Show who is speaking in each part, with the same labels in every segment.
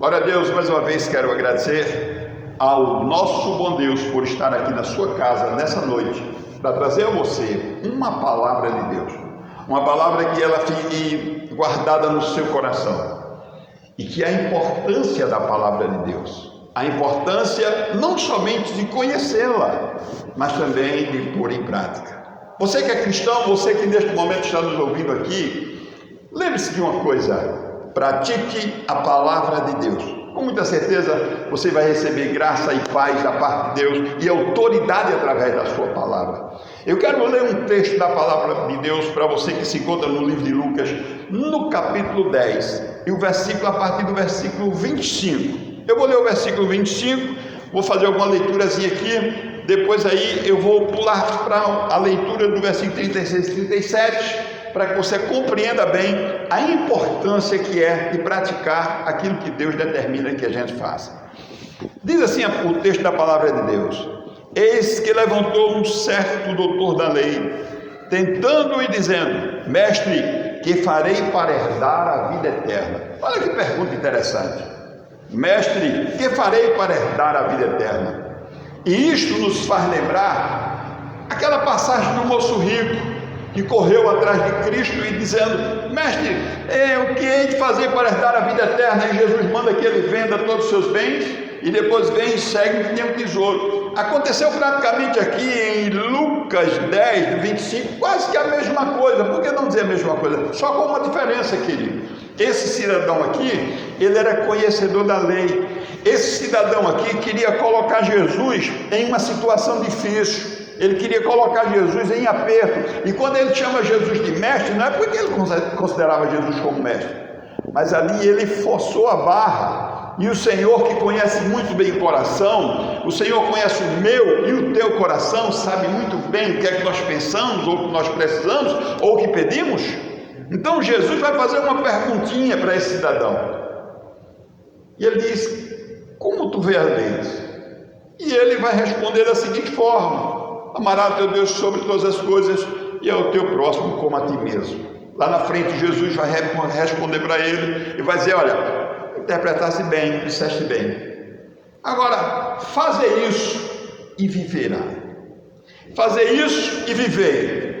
Speaker 1: Glória a Deus, mais uma vez quero agradecer ao nosso bom Deus por estar aqui na sua casa nessa noite, para trazer a você uma palavra de Deus, uma palavra que ela fique guardada no seu coração, e que a importância da palavra de Deus, a importância não somente de conhecê-la, mas também de pôr em prática. Você que é cristão, você que neste momento está nos ouvindo aqui, lembre-se de uma coisa: pratique a palavra de Deus. Com muita certeza você vai receber graça e paz da parte de Deus e autoridade através da sua palavra. Eu quero ler um texto da palavra de Deus para você que se encontra no livro de Lucas, no capítulo 10, e o versículo, a partir do versículo 25. Eu vou ler o versículo 25, vou fazer alguma leiturazinha aqui, depois aí eu vou pular para a leitura do versículo 36 e 37, para que você compreenda bem a importância que é de praticar aquilo que Deus determina que a gente faça. Diz assim o texto da palavra de Deus: eis que levantou um certo doutor da lei, tentando e dizendo: mestre, que farei para herdar a vida eterna? Olha que pergunta interessante. Mestre, que farei para herdar a vida eterna? E isto nos faz lembrar aquela passagem do moço rico que correu atrás de Cristo e dizendo: mestre, o que hei de fazer para herdar a vida eterna? E Jesus manda que ele venda todos os seus bens e depois vem e segue e tem um tesouro. Aconteceu praticamente aqui em Lucas 10, 25, quase que a mesma coisa. Por que não dizer a mesma coisa? Só com uma diferença, querido. Esse cidadão aqui, ele era conhecedor da lei. Esse cidadão aqui queria colocar Jesus em uma situação difícil. Ele queria colocar Jesus em aperto. E quando ele chama Jesus de mestre, não é porque ele considerava Jesus como mestre, mas ali ele forçou a barra. E o Senhor, que conhece muito bem o coração, o Senhor conhece o meu e o teu coração, sabe muito bem o que é que nós pensamos, ou o que nós precisamos, ou o que pedimos. Então Jesus vai fazer uma perguntinha para esse cidadão. E ele diz: como tu vê as leis? E ele vai responder da seguinte forma: amarás teu Deus sobre todas as coisas e ao teu próximo como a ti mesmo. Lá na frente Jesus vai responder para ele e vai dizer: olha, interpretaste bem, disseste bem. Agora, fazer isso e viverá. Fazer isso e viver.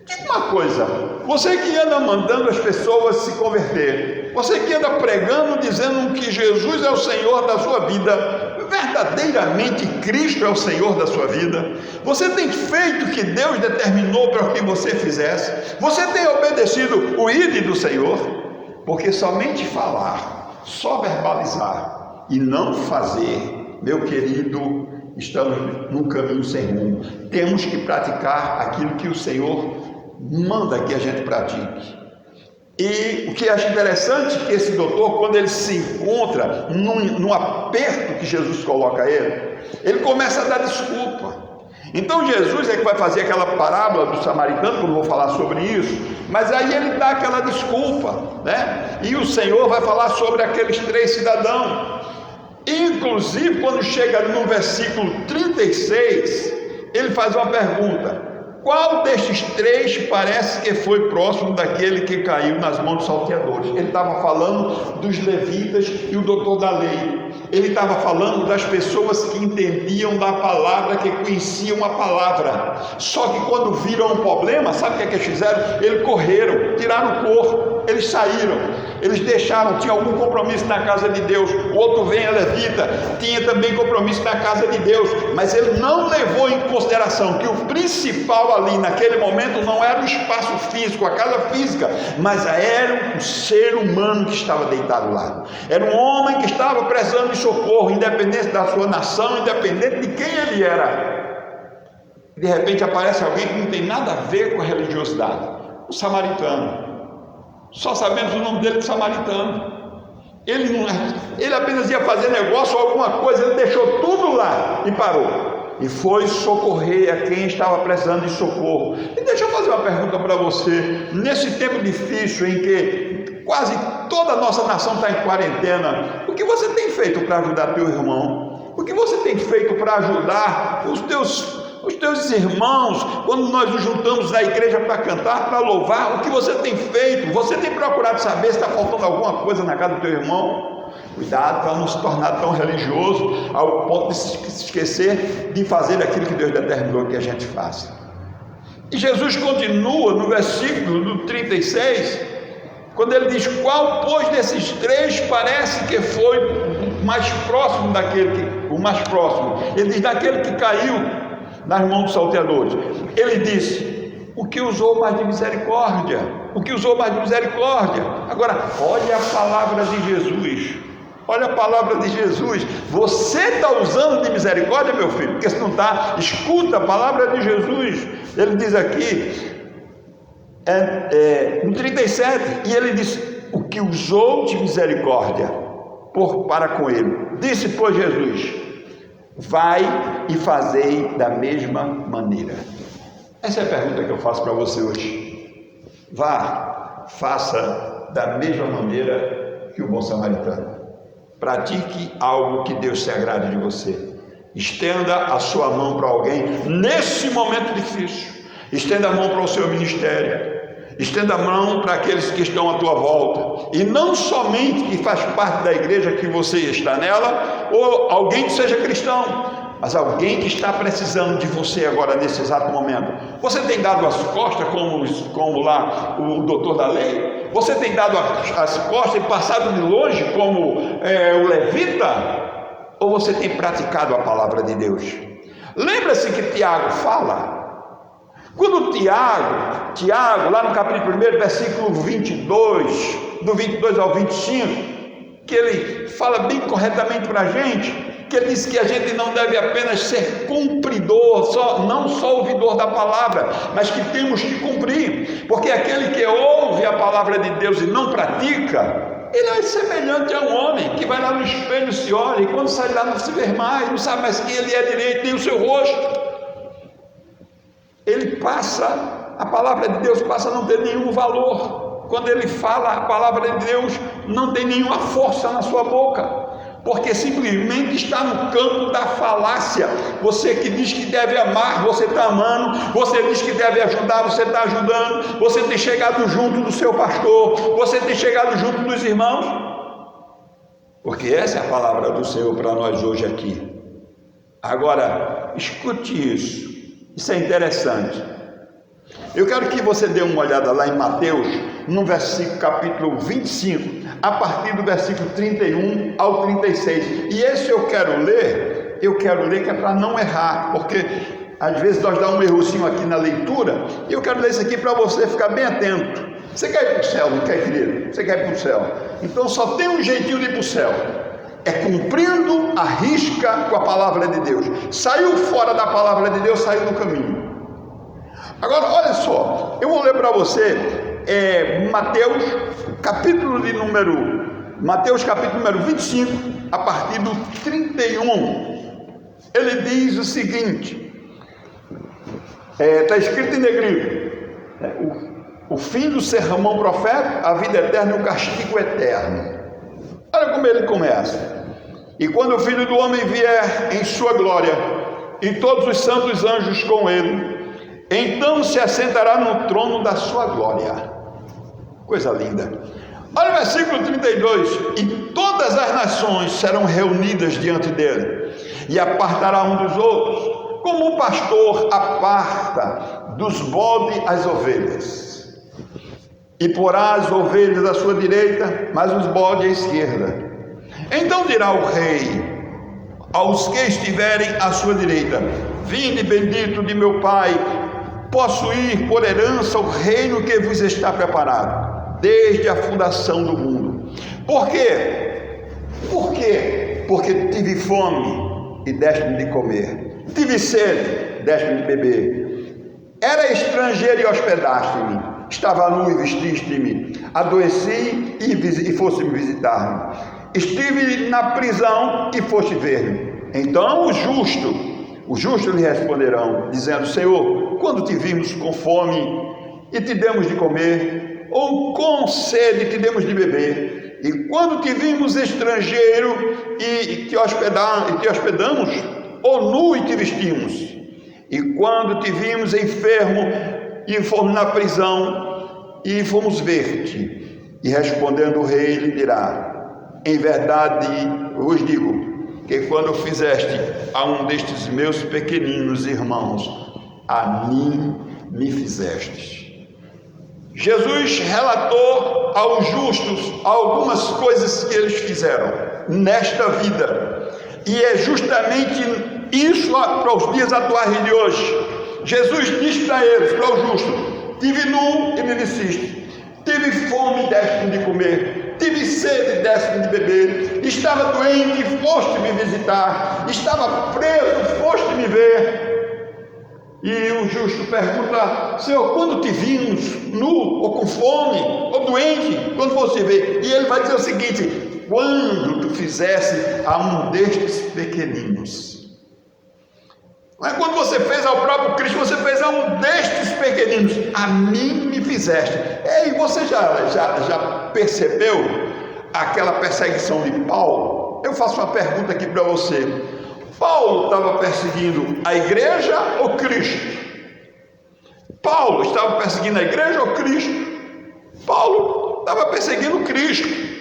Speaker 1: Diga uma coisa: você que anda mandando as pessoas se converter, você que anda pregando, dizendo que Jesus é o Senhor da sua vida, verdadeiramente Cristo é o Senhor da sua vida, você tem feito o que Deus determinou para que você fizesse, você tem obedecido o ide do Senhor? Porque somente falar, só verbalizar e não fazer, meu querido, estamos num caminho sem rumo. Temos que praticar aquilo que o Senhor manda que a gente pratique. E o que acho interessante é que esse doutor, quando ele se encontra num aperto que Jesus coloca ele começa a dar desculpa. Então Jesus é que vai fazer aquela parábola do samaritano, que eu não vou falar sobre isso, mas aí ele dá aquela desculpa, né? E o Senhor vai falar sobre aqueles 3 cidadãos. Inclusive, quando chega no versículo 36, ele faz uma pergunta: qual destes 3 parece que foi próximo daquele que caiu nas mãos dos salteadores? Ele estava falando dos levitas e o doutor da lei. Ele estava falando das pessoas que entendiam da palavra, que conheciam a palavra. Só que quando viram um problema, sabe o que é que eles fizeram? Eles correram, tiraram o corpo, eles saíram, eles deixaram, tinha algum compromisso na casa de Deus. O outro vem a levita, tinha também compromisso na casa de Deus, mas ele não levou em consideração que o principal ali naquele momento não era o espaço físico, a casa física, mas era um ser humano que estava deitado lá. Era um homem que estava precisando de socorro, independente da sua nação, independente de quem ele era. De repente aparece alguém que não tem nada a ver com a religiosidade, um samaritano. Só sabemos o nome dele de samaritano. Ele apenas ia fazer negócio ou alguma coisa, ele deixou tudo lá e parou. E foi socorrer a quem estava precisando de socorro. E deixa eu fazer uma pergunta para você. Nesse tempo difícil em que quase toda a nossa nação está em quarentena, o que você tem feito para ajudar teu irmão? O que você tem feito para ajudar os teus irmãos, quando nós nos juntamos na igreja para cantar, para louvar? O que você tem feito? Você tem procurado saber se está faltando alguma coisa na casa do teu irmão? Cuidado para não se tornar tão religioso ao ponto de se esquecer de fazer aquilo que Deus determinou que a gente faça. E Jesus continua no versículo 36, quando ele diz: qual, pois, desses três parece que foi o mais próximo o mais próximo? Ele diz: daquele que caiu nas mãos dos salteadores. Ele disse: o que usou mais de misericórdia, o que usou mais de misericórdia. Agora, olha a palavra de Jesus. Olha a palavra de Jesus. Você está usando de misericórdia, meu filho? Porque se não está, escuta a palavra de Jesus. Ele diz aqui, no 37, e ele diz: o que usou de misericórdia para com ele. Disse, pois, Jesus: vai e fazei da mesma maneira. Essa é a pergunta que eu faço para você hoje. Vá, faça da mesma maneira que o bom samaritano. Pratique algo que Deus se agrade de você. Estenda a sua mão para alguém nesse momento difícil. Estenda a mão para o seu ministério. Estenda a mão para aqueles que estão à tua volta. E não somente que faz parte da igreja que você está nela, ou alguém que seja cristão, mas alguém que está precisando de você agora, nesse exato momento. Você tem dado as costas como lá o doutor da lei? Você tem dado as costas e passado de longe como o levita? Ou você tem praticado a palavra de Deus? Lembra-se que Tiago fala? Quando Tiago, lá no capítulo 1, versículo 22, do 22 ao 25, que ele fala bem corretamente para a gente, que ele diz que a gente não deve apenas ser cumpridor, não só ouvidor da palavra, mas que temos que cumprir, porque aquele que ouve a palavra de Deus e não pratica, ele é semelhante a um homem que vai lá no espelho, se olha, e quando sai lá não se vê mais, não sabe mais quem ele é direito, nem o seu rosto. Ele passa, a palavra de Deus passa a não ter nenhum valor. Quando ele fala, a palavra de Deus não tem nenhuma força na sua boca, porque simplesmente está no campo da falácia. Você que diz que deve amar, você está amando. Você diz que deve ajudar, você está ajudando. Você tem chegado junto do seu pastor, você tem chegado junto dos irmãos, porque essa é a palavra do Senhor para nós hoje aqui. Agora, escute isso. Isso é interessante. Eu quero que você dê uma olhada lá em Mateus, no versículo, capítulo 25, a partir do versículo 31 ao 36. E esse eu quero ler que é para não errar, porque às vezes nós damos um errozinho aqui na leitura, e eu quero ler isso aqui para você ficar bem atento. Você quer ir para o céu, não quer, querido? Você quer ir para o céu? Então só tem um jeitinho de ir para o céu. É cumprindo a risca com a palavra de Deus. Saiu fora da palavra de Deus, saiu do caminho. Agora, olha só, eu vou ler para você Mateus capítulo número 25, a partir do 31. Ele diz o seguinte, está escrito em negrito: o fim do sermão profético, a vida eterna e o castigo eterno. Olha como ele começa: e quando o Filho do Homem vier em sua glória, e todos os santos anjos com ele, então se assentará no trono da sua glória. Coisa linda. Olha o versículo 32: e todas as nações serão reunidas diante dele, e apartará um dos outros, como o pastor aparta dos bodes as ovelhas, e porá as ovelhas à sua direita, mas os bodes à esquerda. Então dirá o rei aos que estiverem à sua direita: vinde, bendito de meu Pai, possuir por herança o reino que vos está preparado desde a fundação do mundo. Por quê? Porque tive fome e deste-me de comer, tive sede, deste-me de beber, era estrangeiro e hospedaste-me, estava nu e vestiste-me, adoeci e foste-me visitar-me, estive na prisão e foste ver-me. Então os justos lhe responderão, dizendo: Senhor, quando te vimos com fome e te demos de comer, ou com sede te demos de beber? E quando te vimos estrangeiro e te hospedamos, ou nu e te vestimos? E quando te vimos enfermo e fomos na prisão e fomos ver-te? E respondendo o rei lhe dirá: em verdade vos digo, que quando fizeste a um destes meus pequeninos irmãos, a mim me fizestes. Jesus relatou aos justos algumas coisas que eles fizeram nesta vida, e é justamente isso para os dias atuais de hoje. Jesus disse para eles, para os justos: tive nu e me vestiste, tive fome e deste-me de comer, tive sede e deste-me de beber, estava doente e foste me visitar, estava preso, foste me ver. E o justo pergunta: Senhor, quando te vimos nu, ou com fome, ou doente, quando você vê? E ele vai dizer o seguinte: quando tu fizesse a um destes pequeninos. Não é quando você fez ao próprio Cristo, você fez a um destes pequeninos, a mim me fizeste. E você já percebeu aquela perseguição de Paulo? Eu faço uma pergunta aqui para você. Paulo estava perseguindo a igreja ou Cristo? Paulo estava perseguindo a igreja ou Cristo? Paulo estava perseguindo Cristo.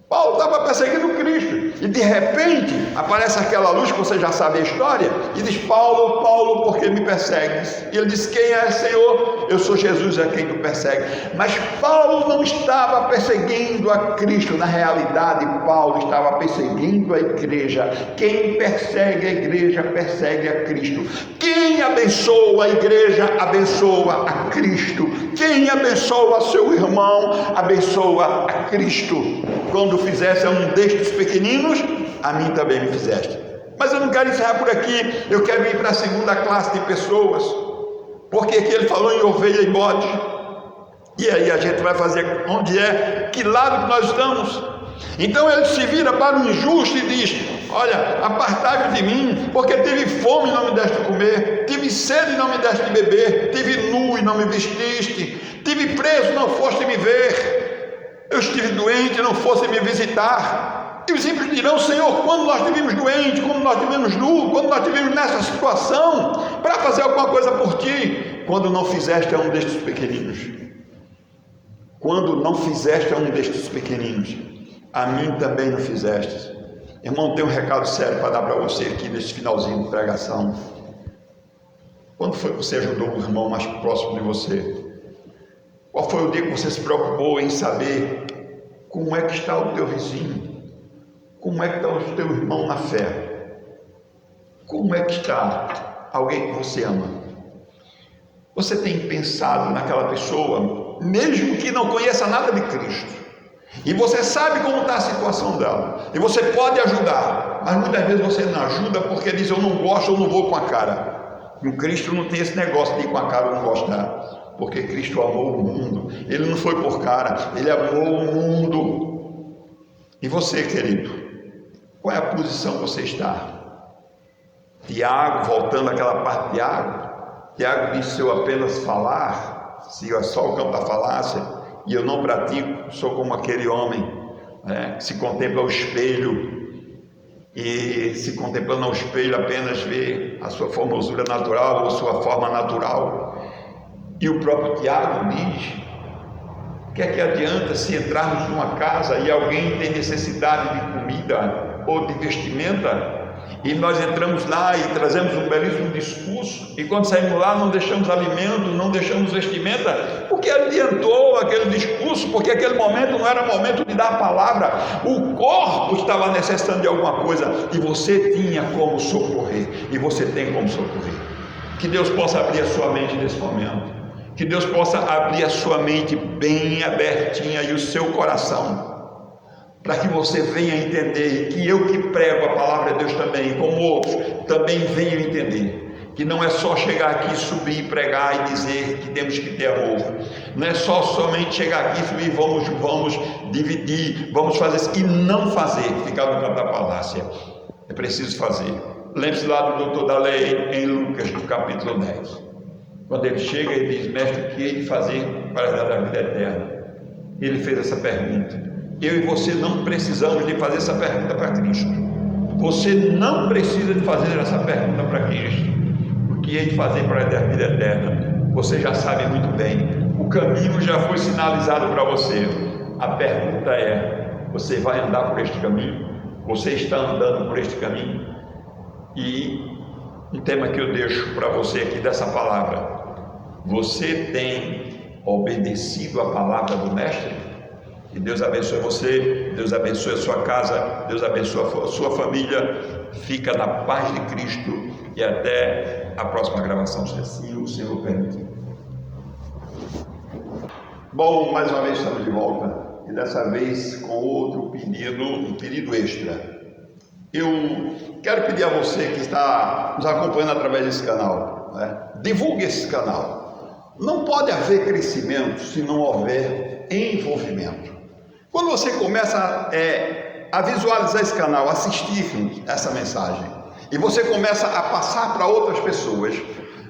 Speaker 1: Paulo estava perseguindo Cristo. E de repente aparece aquela luz que você já sabe a história, e diz: Paulo, Paulo, por que me persegues? E ele diz: quem é, Senhor? Eu sou Jesus a quem tu persegues. Mas Paulo não estava perseguindo a Cristo. Na realidade, Paulo estava perseguindo a igreja. Quem persegue a igreja persegue a Cristo. Quem abençoa a igreja abençoa a Cristo. Quem abençoa seu irmão abençoa a Cristo. Quando fizesse a um destes pequeninos, a mim também me fizeste. Mas eu não quero encerrar por aqui, eu quero ir para a segunda classe de pessoas, porque aqui ele falou em ovelha e bode, e aí a gente vai fazer onde é, que lado que nós estamos. Então ele se vira para o injusto e diz: olha, apartai-vos de mim, porque tive fome e não me deste comer, tive sede e não me deste beber, tive nu e não me vestiste, tive preso e não foste me ver, eu estive doente e não fosse me visitar. E os ímpios dirão: Senhor, quando nós estivemos doentes, quando nós estivemos nu, quando nós estivemos nessa situação, para fazer alguma coisa por ti, quando não fizeste a um destes pequeninos. Quando não fizeste a um destes pequeninos, a mim também não fizeste. Irmão, tem um recado sério para dar para você aqui nesse finalzinho de pregação. Quando foi que você ajudou o irmão mais próximo de você? Qual foi o dia que você se preocupou em saber como é que está o teu vizinho? Como é que está o teu irmão na fé? Como é que está alguém que você ama? Você tem pensado naquela pessoa, mesmo que não conheça nada de Cristo, e você sabe como está a situação dela, e você pode ajudar, mas muitas vezes você não ajuda porque diz: eu não gosto, eu não vou com a cara. E o Cristo não tem esse negócio de ir com a cara ou não gostar. Porque Cristo amou o mundo, Ele não foi por cara, Ele amou o mundo. E você, querido, qual é a posição que você está? Tiago, voltando àquela parte de Tiago disse: se eu apenas falar, se é só o campo da falácia, e eu não pratico, sou como aquele homem, né, que se contempla ao espelho, e se contemplando ao espelho apenas vê a sua formosura natural ou sua forma natural. E o próprio Tiago diz: o que é que adianta se entrarmos numa casa e alguém tem necessidade de comida ou de vestimenta, e nós entramos lá e trazemos um belíssimo discurso, e quando saímos lá não deixamos alimento, não deixamos vestimenta? Porque adiantou aquele discurso, porque aquele momento não era momento de dar a palavra, o corpo estava necessitando de alguma coisa, e você tinha como socorrer, e você tem como socorrer. Que Deus possa abrir a sua mente nesse momento. Que Deus possa abrir a sua mente bem abertinha e o seu coração, para que você venha entender, e que eu que prego a palavra de Deus também, como outros, também venham entender, que não é só chegar aqui, subir, pregar e dizer que temos que ter amor, não é só somente chegar aqui, subir, vamos dividir, vamos fazer isso, e não fazer, ficar no campo da falácia. É preciso fazer. Lembre-se lá do doutor da lei, em Lucas, no capítulo 10. Quando ele chega e diz: mestre, o que hei de fazer para dar a vida eterna? Ele fez essa pergunta. Eu e você não precisamos de fazer essa pergunta para Cristo. Você não precisa de fazer essa pergunta para Cristo. O que hei de fazer para dar a vida eterna? Você já sabe muito bem. O caminho já foi sinalizado para você. A pergunta é: você vai andar por este caminho, você está andando por este caminho. E um tema que eu deixo para você aqui dessa palavra: você tem obedecido a palavra do Mestre? Que Deus abençoe você, Deus abençoe a sua casa, Deus abençoe a sua família. Fica na paz de Cristo e até a próxima gravação, se assim o Senhor permitir. Bom, mais uma vez estamos de volta e dessa vez com outro pedido, um pedido extra. Eu quero pedir a você que está nos acompanhando através desse canal, divulgue esse canal. Não pode haver crescimento se não houver envolvimento. Quando você começa a visualizar esse canal, assistir essa mensagem, e você começa a passar para outras pessoas,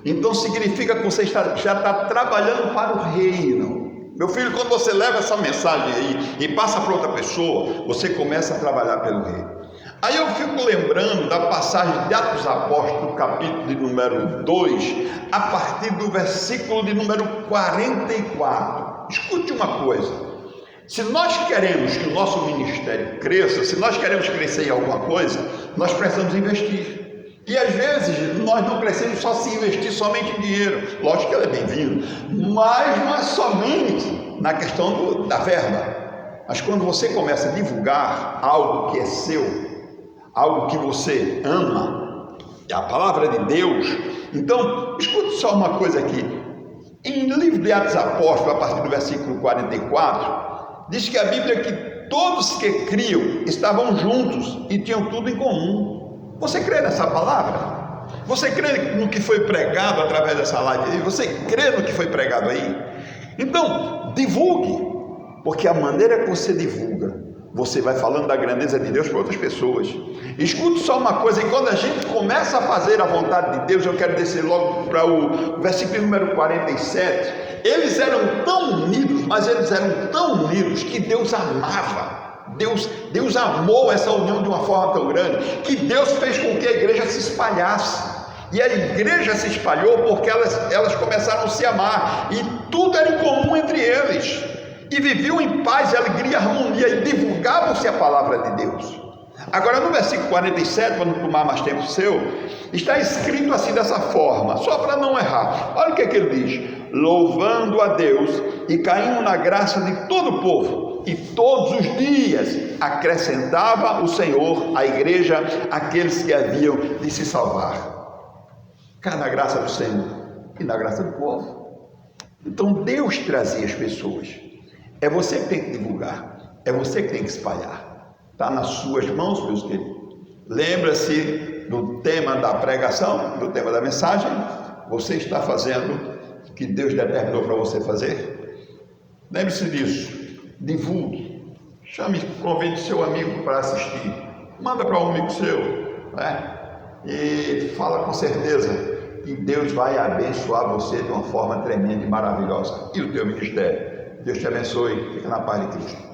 Speaker 1: então significa que você já está trabalhando para o reino. Meu filho, quando você leva essa mensagem aí e passa para outra pessoa, você começa a trabalhar pelo reino. Aí eu fico lembrando da passagem de Atos dos Apóstolos, capítulo de número 2, a partir do versículo de número 44. Escute uma coisa: se nós queremos que o nosso ministério cresça, se nós queremos crescer em alguma coisa, nós precisamos investir. E às vezes nós não crescemos só se investir somente em dinheiro. Lógico que ele é bem-vindo, mas não é somente na questão da verba. Mas quando você começa a divulgar algo que é seu, algo que você ama, é a palavra de Deus. Então, escute só uma coisa aqui. Em livro de Atos dos Apóstolos, a partir do versículo 44, diz que a Bíblia é que todos que criam estavam juntos e tinham tudo em comum. Você crê nessa palavra? Você crê no que foi pregado através dessa live? Você crê no que foi pregado aí? Então, divulgue, porque a maneira que você divulga, você vai falando da grandeza de Deus para outras pessoas. Escute só uma coisa: e quando a gente começa a fazer a vontade de Deus, eu quero descer logo para o versículo número 47. Eles eram tão unidos, mas eles eram tão unidos que Deus amava. Deus amou essa união de uma forma tão grande que Deus fez com que a igreja se espalhasse. E a igreja se espalhou porque elas começaram a se amar e tudo era em comum entre eles. E viviam em paz, alegria, harmonia e divulgavam-se a palavra de Deus. Agora no versículo 47, para não tomar mais tempo seu, está escrito assim dessa forma, só para não errar. Olha o que ele diz: louvando a Deus e caindo na graça de todo o povo, e todos os dias acrescentava o Senhor à igreja aqueles que haviam de se salvar. Cai na graça do Senhor e na graça do povo. Então Deus trazia as pessoas. É você que tem que divulgar, é você que tem que espalhar. Está nas suas mãos, meus queridos. Lembra-se do tema da pregação, do tema da mensagem. Você está fazendo o que Deus determinou para você fazer? Lembre-se disso. Divulgue. Chame, convide seu amigo para assistir. Manda para um amigo seu, e fala com certeza que Deus vai abençoar você de uma forma tremenda e maravilhosa. E o teu ministério. Deus te abençoe. Fica na paz de Cristo.